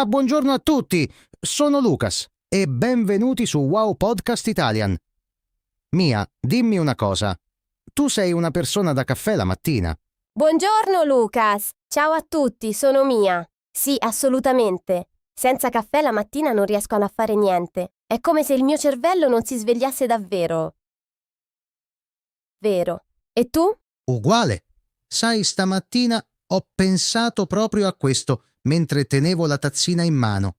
Buongiorno a tutti, sono Lucas e benvenuti su Wow Podcast Italian. Mia, dimmi una cosa, tu sei una persona da caffè la mattina? Buongiorno Lucas, ciao a tutti, sono Mia. Sì, assolutamente. Senza caffè la mattina non riesco a fare niente. È come se il mio cervello non si svegliasse davvero. Vero. E tu? Uguale. Sai, stamattina ho pensato proprio a questo mentre tenevo la tazzina in mano.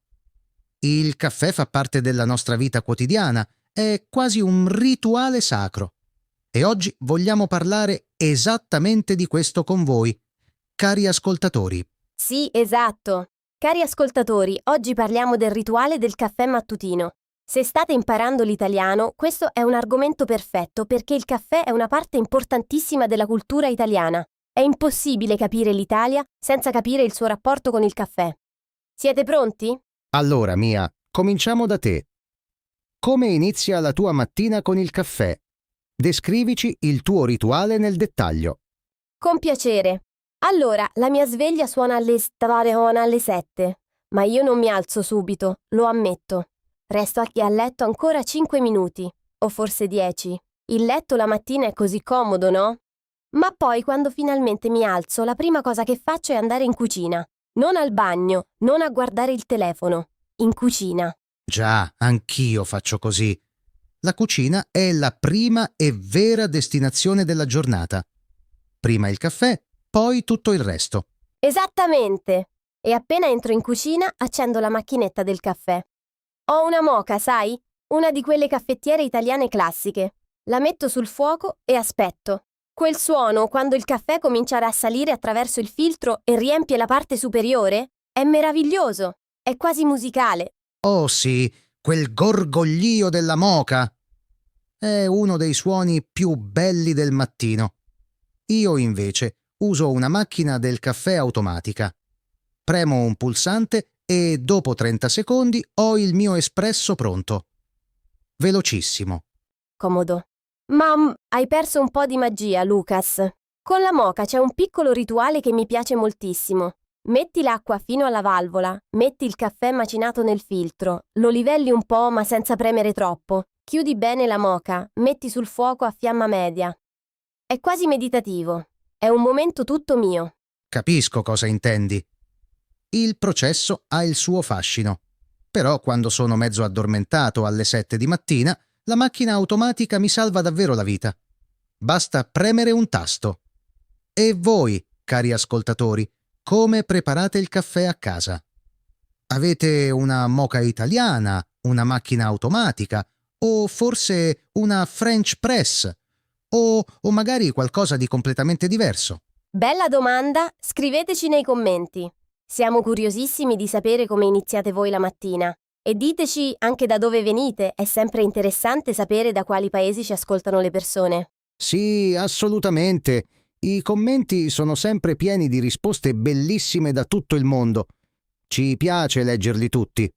Il caffè fa parte della nostra vita quotidiana, è quasi un rituale sacro. E oggi vogliamo parlare esattamente di questo con voi, cari ascoltatori. Sì, esatto. Cari ascoltatori, oggi parliamo del rituale del caffè mattutino. Se state imparando l'italiano, questo è un argomento perfetto perché il caffè è una parte importantissima della cultura italiana. È impossibile capire l'Italia senza capire il suo rapporto con il caffè. Siete pronti? Allora, Mia, cominciamo da te. Come inizia la tua mattina con il caffè? Descrivici il tuo rituale nel dettaglio. Con piacere. Allora, la mia sveglia suona alle 7, ma io non mi alzo subito, lo ammetto. Resto a letto ancora 5 minuti, o forse 10. Il letto la mattina è così comodo, no? Ma poi, quando finalmente mi alzo, la prima cosa che faccio è andare in cucina. Non al bagno, non a guardare il telefono. In cucina. Già, anch'io faccio così. La cucina è la prima e vera destinazione della giornata. Prima il caffè, poi tutto il resto. Esattamente. E appena entro in cucina, accendo la macchinetta del caffè. Ho una moka, sai? Una di quelle caffettiere italiane classiche. La metto sul fuoco e aspetto. Quel suono, quando il caffè comincia a salire attraverso il filtro e riempie la parte superiore, è meraviglioso. È quasi musicale. Oh sì, quel gorgoglio della moka. È uno dei suoni più belli del mattino. Io invece uso una macchina del caffè automatica. Premo un pulsante e dopo 30 secondi ho il mio espresso pronto. Velocissimo. Comodo. Ma hai perso un po' di magia, Lucas. Con la moka c'è un piccolo rituale che mi piace moltissimo. Metti l'acqua fino alla valvola, metti il caffè macinato nel filtro, lo livelli un po' ma senza premere troppo, chiudi bene la moka, metti sul fuoco a fiamma media. È quasi meditativo. È un momento tutto mio. Capisco cosa intendi. Il processo ha il suo fascino. Però quando sono mezzo addormentato alle 7 di mattina, la macchina automatica mi salva davvero la vita. Basta premere un tasto. E voi, cari ascoltatori, come preparate il caffè a casa? Avete una moka italiana, una macchina automatica o forse una French press o magari qualcosa di completamente diverso? Bella domanda, scriveteci nei commenti. Siamo curiosissimi di sapere come iniziate voi la mattina. E diteci anche da dove venite, è sempre interessante sapere da quali paesi ci ascoltano le persone. Sì, assolutamente. I commenti sono sempre pieni di risposte bellissime da tutto il mondo. Ci piace leggerli tutti.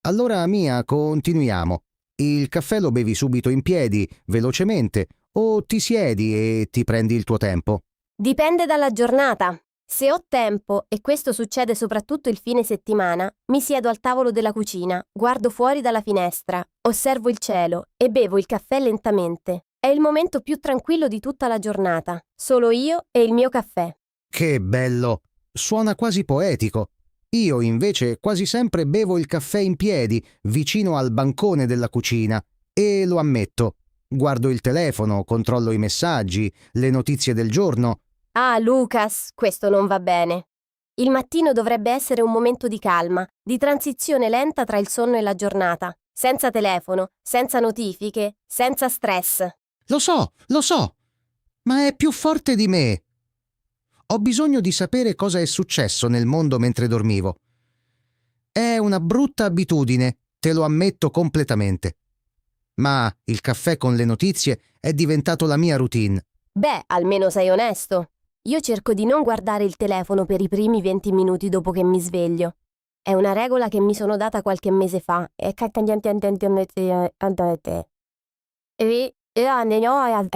Allora, Mia, continuiamo. Il caffè lo bevi subito in piedi, velocemente, o ti siedi e ti prendi il tuo tempo? Dipende dalla giornata. Se ho tempo, e questo succede soprattutto il fine settimana, mi siedo al tavolo della cucina, guardo fuori dalla finestra, osservo il cielo e bevo il caffè lentamente. È il momento più tranquillo di tutta la giornata. Solo io e il mio caffè. Che bello! Suona quasi poetico. Io invece quasi sempre bevo il caffè in piedi, vicino al bancone della cucina. E lo ammetto, guardo il telefono, controllo i messaggi, le notizie del giorno. Ah, Lucas, questo non va bene. Il mattino dovrebbe essere un momento di calma, di transizione lenta tra il sonno e la giornata, senza telefono, senza notifiche, senza stress. Lo so, ma è più forte di me. Ho bisogno di sapere cosa è successo nel mondo mentre dormivo. È una brutta abitudine, te lo ammetto completamente. Ma il caffè con le notizie è diventato la mia routine. Beh, almeno sei onesto. Io cerco di non guardare il telefono per i primi 20 minuti dopo che mi sveglio. È una regola che mi sono data qualche mese fa e è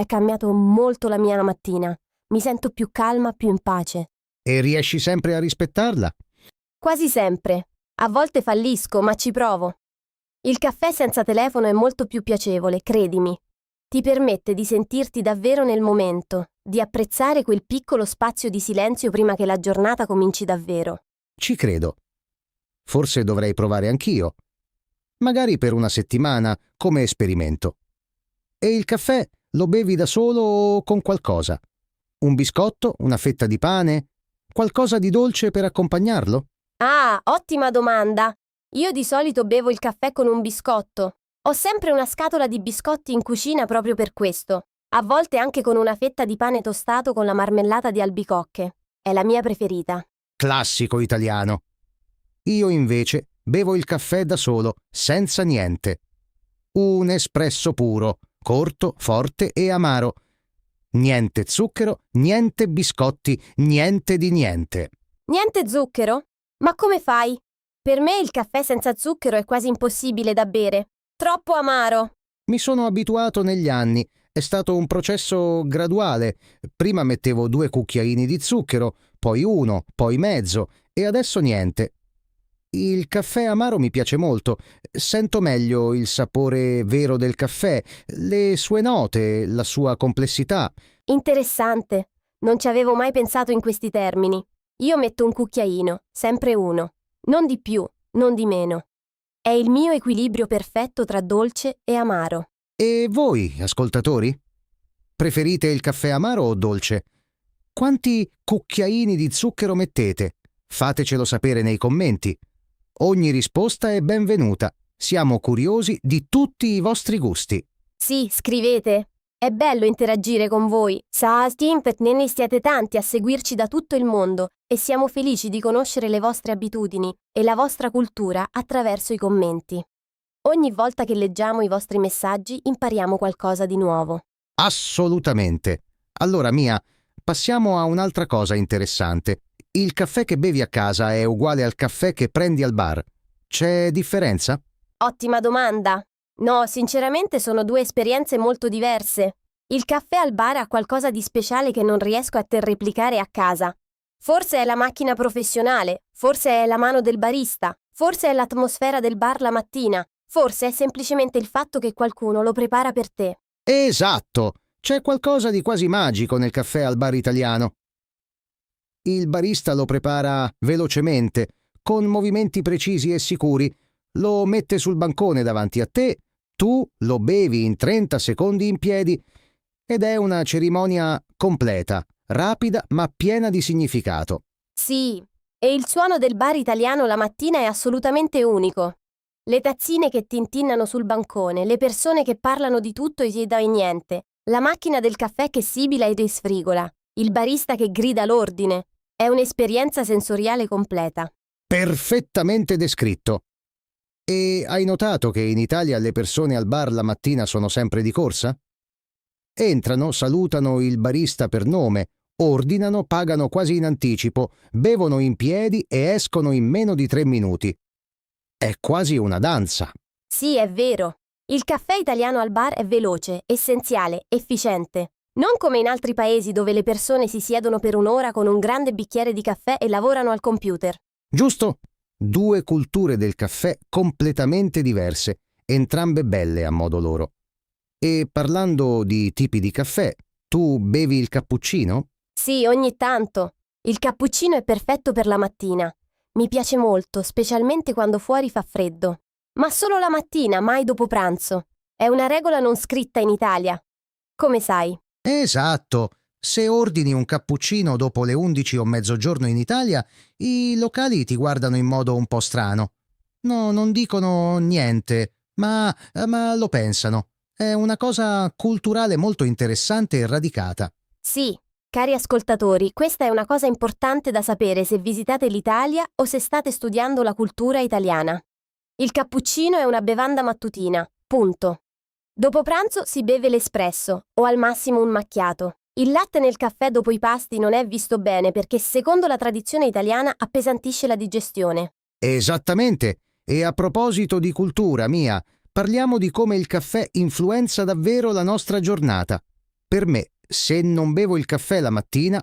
cambiato molto la mia mattina. Mi sento più calma, più in pace. E riesci sempre a rispettarla? Quasi sempre. A volte fallisco, ma ci provo. Il caffè senza telefono è molto più piacevole, credimi. Ti permette di sentirti davvero nel momento, di apprezzare quel piccolo spazio di silenzio prima che la giornata cominci davvero. Ci credo. Forse dovrei provare anch'io. Magari per una settimana, come esperimento. E il caffè lo bevi da solo o con qualcosa? Un biscotto, una fetta di pane, qualcosa di dolce per accompagnarlo? Ah, ottima domanda! Io di solito bevo il caffè con un biscotto. Ho sempre una scatola di biscotti in cucina proprio per questo. A volte anche con una fetta di pane tostato con la marmellata di albicocche. È la mia preferita. Classico italiano. Io invece bevo il caffè da solo, senza niente. Un espresso puro, corto, forte e amaro. Niente zucchero, niente biscotti, niente di niente. Niente zucchero? Ma come fai? Per me il caffè senza zucchero è quasi impossibile da bere. Troppo amaro. Mi sono abituato negli anni. È stato un processo graduale. Prima mettevo 2 cucchiaini di zucchero, poi 1, poi mezzo e adesso niente. Il caffè amaro mi piace molto. Sento meglio il sapore vero del caffè, le sue note, la sua complessità. Interessante. Non ci avevo mai pensato in questi termini. Io metto un cucchiaino, sempre uno. Non di più, non di meno. È il mio equilibrio perfetto tra dolce e amaro. E voi, ascoltatori? Preferite il caffè amaro o dolce? Quanti cucchiaini di zucchero mettete? Fatecelo sapere nei commenti. Ogni risposta è benvenuta. Siamo curiosi di tutti i vostri gusti. Sì, scrivete. È bello interagire con voi. Ne siete tanti a seguirci da tutto il mondo e siamo felici di conoscere le vostre abitudini e la vostra cultura attraverso i commenti. Ogni volta che leggiamo i vostri messaggi impariamo qualcosa di nuovo. Assolutamente. Allora, Mia, passiamo a un'altra cosa interessante. Il caffè che bevi a casa è uguale al caffè che prendi al bar. C'è differenza? Ottima domanda. No, sinceramente sono due esperienze molto diverse. Il caffè al bar ha qualcosa di speciale che non riesco a replicare a casa. Forse è la macchina professionale, forse è la mano del barista, forse è l'atmosfera del bar la mattina, forse è semplicemente il fatto che qualcuno lo prepara per te. Esatto! C'è qualcosa di quasi magico nel caffè al bar italiano. Il barista lo prepara velocemente, con movimenti precisi e sicuri, lo mette sul bancone davanti a te, tu lo bevi in 30 secondi in piedi ed è una cerimonia completa, rapida ma piena di significato. Sì, e il suono del bar italiano la mattina è assolutamente unico. Le tazzine che tintinnano sul bancone, le persone che parlano di tutto e di niente, la macchina del caffè che sibila ed sfrigola, il barista che grida l'ordine. È un'esperienza sensoriale completa. Perfettamente descritto. E hai notato che in Italia le persone al bar la mattina sono sempre di corsa? Entrano, salutano il barista per nome, ordinano, pagano quasi in anticipo, bevono in piedi e escono in meno di 3 minuti. È quasi una danza. Sì, è vero. Il caffè italiano al bar è veloce, essenziale, efficiente. Non come in altri paesi dove le persone si siedono per un'ora con un grande bicchiere di caffè e lavorano al computer. Giusto? 2 culture del caffè completamente diverse, entrambe belle a modo loro. E parlando di tipi di caffè, tu bevi il cappuccino? Sì, ogni tanto. Il cappuccino è perfetto per la mattina. Mi piace molto, specialmente quando fuori fa freddo. Ma solo la mattina, mai dopo pranzo. È una regola non scritta in Italia. Come sai? Esatto. Se ordini un cappuccino dopo le 11 o mezzogiorno in Italia, i locali ti guardano in modo un po' strano. No, non dicono niente, ma lo pensano. È una cosa culturale molto interessante e radicata. Sì, cari ascoltatori, questa è una cosa importante da sapere se visitate l'Italia o se state studiando la cultura italiana. Il cappuccino è una bevanda mattutina, punto. Dopo pranzo si beve l'espresso o al massimo un macchiato. Il latte nel caffè dopo i pasti non è visto bene perché secondo la tradizione italiana appesantisce la digestione. Esattamente. E a proposito di cultura, Mia, parliamo di come il caffè influenza davvero la nostra giornata. Per me, se non bevo il caffè la mattina,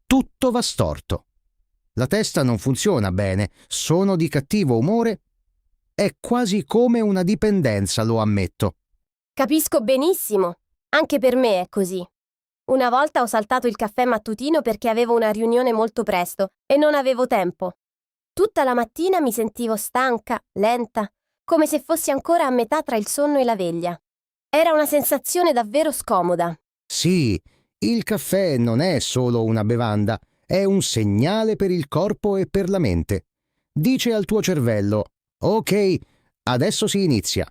tutto va storto. La testa non funziona bene, sono di cattivo umore. È quasi come una dipendenza, lo ammetto. Capisco benissimo. Anche per me è così. Una volta ho saltato il caffè mattutino perché avevo una riunione molto presto e non avevo tempo. Tutta la mattina mi sentivo stanca, lenta, come se fossi ancora a metà tra il sonno e la veglia. Era una sensazione davvero scomoda. Sì, il caffè non è solo una bevanda, è un segnale per il corpo e per la mente. Dice al tuo cervello: ok, adesso si inizia.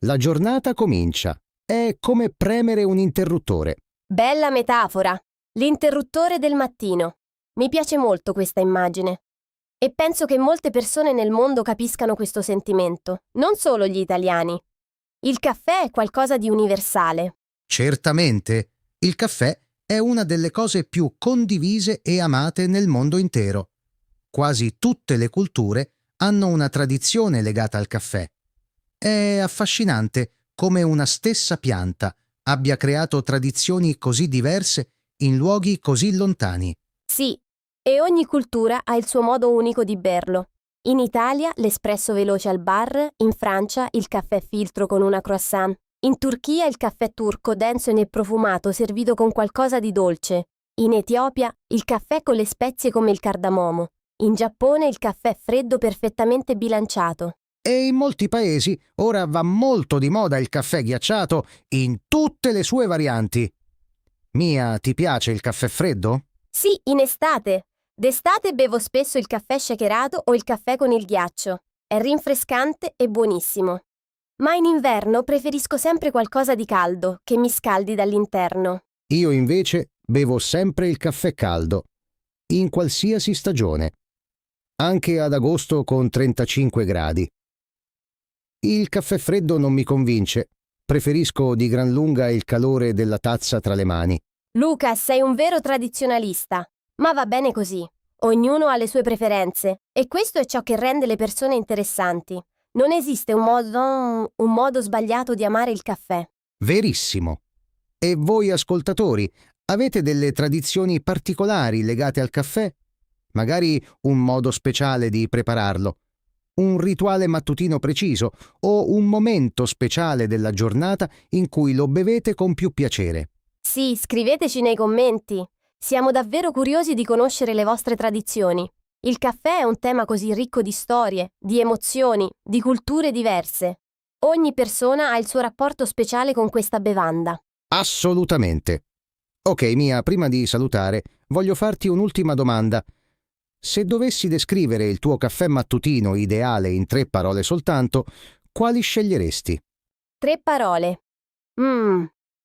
La giornata comincia. È come premere un interruttore. Bella metafora. L'interruttore del mattino. Mi piace molto questa immagine. E penso che molte persone nel mondo capiscano questo sentimento, non solo gli italiani. Il caffè è qualcosa di universale. Certamente, il caffè è una delle cose più condivise e amate nel mondo intero. Quasi tutte le culture hanno una tradizione legata al caffè. È affascinante come una stessa pianta abbia creato tradizioni così diverse in luoghi così lontani. Sì, e ogni cultura ha il suo modo unico di berlo. In Italia l'espresso veloce al bar, in Francia il caffè filtro con una croissant, in Turchia il caffè turco denso e profumato servito con qualcosa di dolce, in Etiopia il caffè con le spezie come il cardamomo, in Giappone il caffè freddo perfettamente bilanciato. E in molti paesi ora va molto di moda il caffè ghiacciato in tutte le sue varianti. Mia, ti piace il caffè freddo? Sì, in estate. D'estate bevo spesso il caffè shakerato o il caffè con il ghiaccio. È rinfrescante e buonissimo. Ma in inverno preferisco sempre qualcosa di caldo, che mi scaldi dall'interno. Io invece bevo sempre il caffè caldo, in qualsiasi stagione, anche ad agosto con 35 gradi. Il caffè freddo non mi convince, preferisco di gran lunga il calore della tazza tra le mani. Luca, sei un vero tradizionalista. Ma va bene così. Ognuno ha le sue preferenze e questo è ciò che rende le persone interessanti. Non esiste un modo sbagliato di amare il caffè. Verissimo. E voi ascoltatori, avete delle tradizioni particolari legate al caffè? Magari un modo speciale di prepararlo, un rituale mattutino preciso o un momento speciale della giornata in cui lo bevete con più piacere. Sì, scriveteci nei commenti. Siamo davvero curiosi di conoscere le vostre tradizioni. Il caffè è un tema così ricco di storie, di emozioni, di culture diverse. Ogni persona ha il suo rapporto speciale con questa bevanda. Assolutamente. Ok, Mia, prima di salutare, voglio farti un'ultima domanda. Se dovessi descrivere il tuo caffè mattutino ideale in 3 parole soltanto, quali sceglieresti? 3 parole.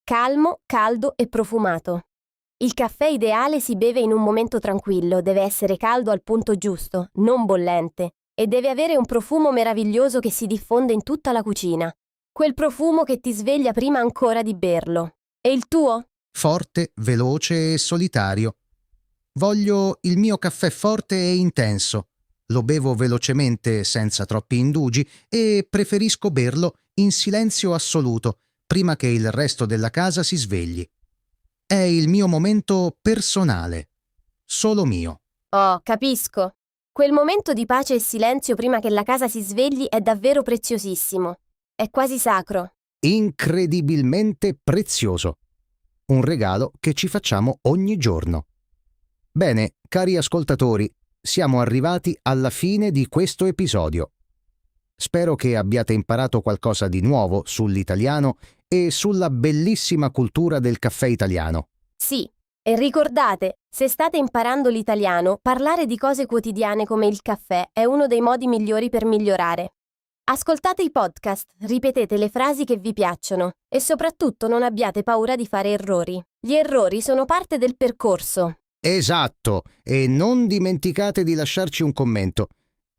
Calmo, caldo e profumato. Il caffè ideale si beve in un momento tranquillo, deve essere caldo al punto giusto, non bollente, e deve avere un profumo meraviglioso che si diffonde in tutta la cucina. Quel profumo che ti sveglia prima ancora di berlo. E il tuo? Forte, veloce e solitario. Voglio il mio caffè forte e intenso. Lo bevo velocemente senza troppi indugi e preferisco berlo in silenzio assoluto, prima che il resto della casa si svegli. È il mio momento personale, solo mio. Oh, capisco. Quel momento di pace e silenzio prima che la casa si svegli è davvero preziosissimo. È quasi sacro. Incredibilmente prezioso. Un regalo che ci facciamo ogni giorno. Bene, cari ascoltatori, siamo arrivati alla fine di questo episodio. Spero che abbiate imparato qualcosa di nuovo sull'italiano e sulla bellissima cultura del caffè italiano. Sì, e ricordate, se state imparando l'italiano, parlare di cose quotidiane come il caffè è uno dei modi migliori per migliorare. Ascoltate i podcast, ripetete le frasi che vi piacciono e soprattutto non abbiate paura di fare errori. Gli errori sono parte del percorso. Esatto, e non dimenticate di lasciarci un commento.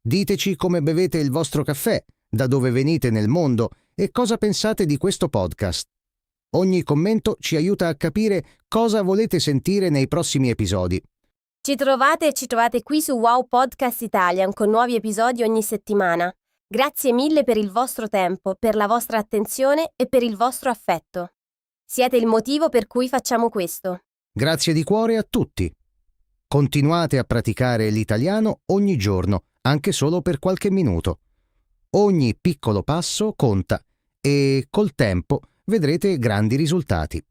Diteci come bevete il vostro caffè, da dove venite nel mondo e cosa pensate di questo podcast. Ogni commento ci aiuta a capire cosa volete sentire nei prossimi episodi. Ci trovate qui su Wow Podcast Italian con nuovi episodi ogni settimana. Grazie mille per il vostro tempo, per la vostra attenzione e per il vostro affetto. Siete il motivo per cui facciamo questo. Grazie di cuore a tutti. Continuate a praticare l'italiano ogni giorno, anche solo per qualche minuto. Ogni piccolo passo conta e col tempo vedrete grandi risultati.